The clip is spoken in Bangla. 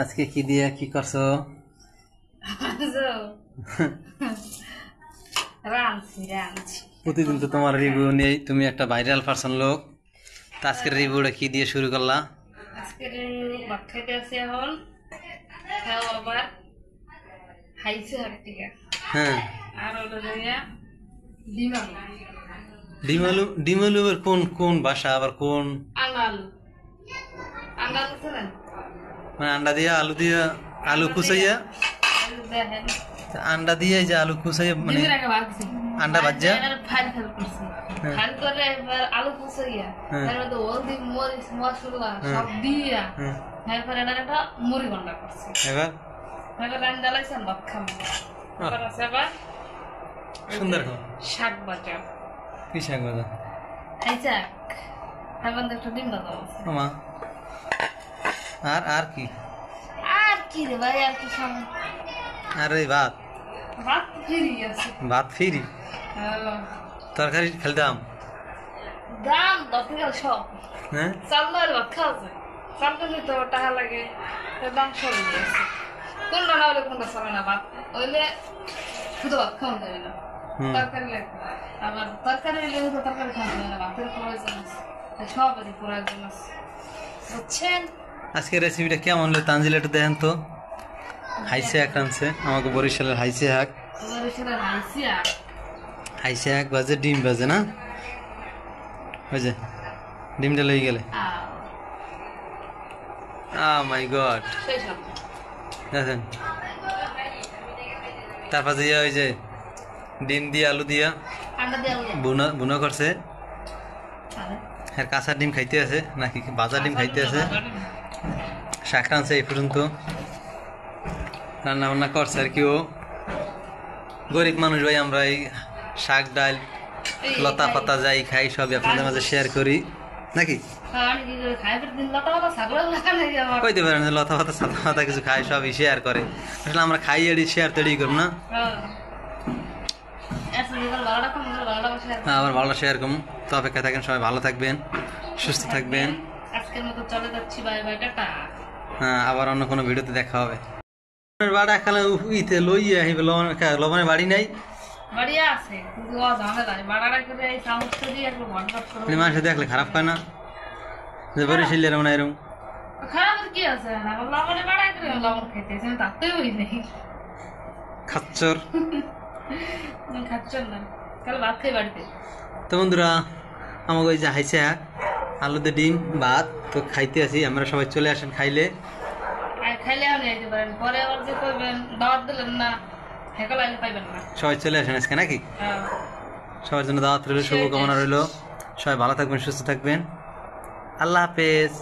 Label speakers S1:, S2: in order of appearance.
S1: আজকে কি দিয়ে কি করছো? প্রতিদিন তো তোমার রিভিউ নেই, তুমি একটা ভাইরাল পারসন লোক। তা আজকের রিভিউটা কি দিয়ে শুরু করলা?
S2: আজকে ভাত খাইতে আছি এখন, খাও আবার খাইছে হাটটিকা।
S1: হ্যাঁ,
S2: আর ওটা দিয়া ডিম আলু।
S1: ডিম আলু? ডিম আলু আবার কোন কোন ভাষা, আবার কোন?
S2: আন্ডা আলু। আন্ডা আলু খাবেন?
S1: মানে আন্ডা দিয়া আলু দিয়া আলু কুচাইয়া
S2: দেখেন
S1: আন্ডা দিয়ে যে আলু কুচাইয়া মানে
S2: ডিমের আগে ভাজছি,
S1: আন্ডা ভাজা
S2: ফাল ফাল করছি, ফাল করে এবার আলু কুচাইয়া তার মধ্যে হলদি মরিচ মশলা সব দিয়া এরপর এটা একটা মুড়ি গন্ডা করছি।
S1: এবার
S2: এবার রান্না ডালাইছেন ভাত খাবো। এবার আছে আবার
S1: সুন্দর
S2: শাক ভাজা।
S1: কি শাক ভাজা?
S2: খাইছে এখন একটা ডিম ভাজা আছে।
S1: মা আর আর কি?
S2: আর কি রে ভাই, আর কি সামনে?
S1: আর এই ভাত
S2: ভাত ফিরি আছে।
S1: ভাত ফিরি? তরকারি খেলতাম
S2: দাম 10 টাকা সব।
S1: হ্যাঁ,
S2: চাল আর ভাত খাওয়া যায়, চাল তো নিতে টাকা লাগে, দাম সব আছে। কোনটা না হলে কোনটা চলে না, ভাত হইলে শুধু ভাত খাওয়া যায় না, তরকারি লাগবে। আবার তরকারি হইলে শুধু তরকারি খাওয়া যায় না, ভাতের প্রয়োজন আছে, সবেরই প্রয়োজন আছে, বুঝছেন?
S1: আজকে রেসিপিটা কেমন হলো তানজিল একটু দেখেন তো। হাইসে হাক রাঁধছে আমাকে, বরিশালের হাইসে হাক। হাইসে হাক বাজে ডিম বাজে না, বুঝে ডিমটা লই গেলে। মাই গড, দেখেন। তারপর দিয়ে ওই যে ডিম দিয়ে আলু দিয়া বুনা করছে। হ্যাঁ, কাঁচা ডিম খাইতে আছে নাকি ভাজা ডিম খাইতে আছে? শাক রাঁধছে এই পর্যন্ত, রান্না বান্না করছে আর কি। ও গরিব মানুষ ভাই, আমরা এই শাক ডাল লতা পাতা যাই খাই, সবই আপনাদের মাঝে শেয়ার করি নাকি? কইতে পারেন যে লতা পাতা ছাতা পাতা কিছু খাই, সবই শেয়ার করে। আসলে আমরা খাই এডি শেয়ার তো এডি করব না, আবার ভালো শেয়ার করুন। তো অপেক্ষা থাকেন, সবাই ভালো থাকবেন, সুস্থ থাকবেন।
S2: আজকের মতো চলে যাচ্ছি, বাই বাই, টাটা।
S1: হ্যাঁ, আবার অন্য কোনো ভিডিওতে দেখা হবে। বাড়া খালে ইতে লইয়া আইবে, লবণের বাড়ি নাই,
S2: বাড়ি আছে কিন্তু ঝামেলা, বাড়াটা করে এই সামুদ্র দিয়ে একটু ভরভর করে।
S1: মানুষ দেখলে খারাপ পায় না যে বরিশাল এরকম না এরকম?
S2: খারাপ কি আছে, লবণে বাড়াই করে লবণ খাইতেছে, তাতেই হই নাই
S1: খাচ্চর
S2: খাচ্ছেন না, কাল ভাত খাই বাড়িতে।
S1: তো বন্ধুরা, আমাকে ওই যে হাইছে হাক আলুতে ডিম ভাত তো খাইতে আছি আমরা, সবাই চলে আসেন খাইলে।
S2: খাইলে আপনি আইতে পারেন, পরে আবার যে করবেন দাওয়াত দিলেন না, হেকল আইলে পাইবেন না।
S1: সবাই চলে আসেন আজকে নাকি? সবার জন্য দাওয়াত রইল, শুভকামনা রইল। সবাই ভালো থাকবেন, সুস্থ থাকবেন। আল্লাহ হাফেজ।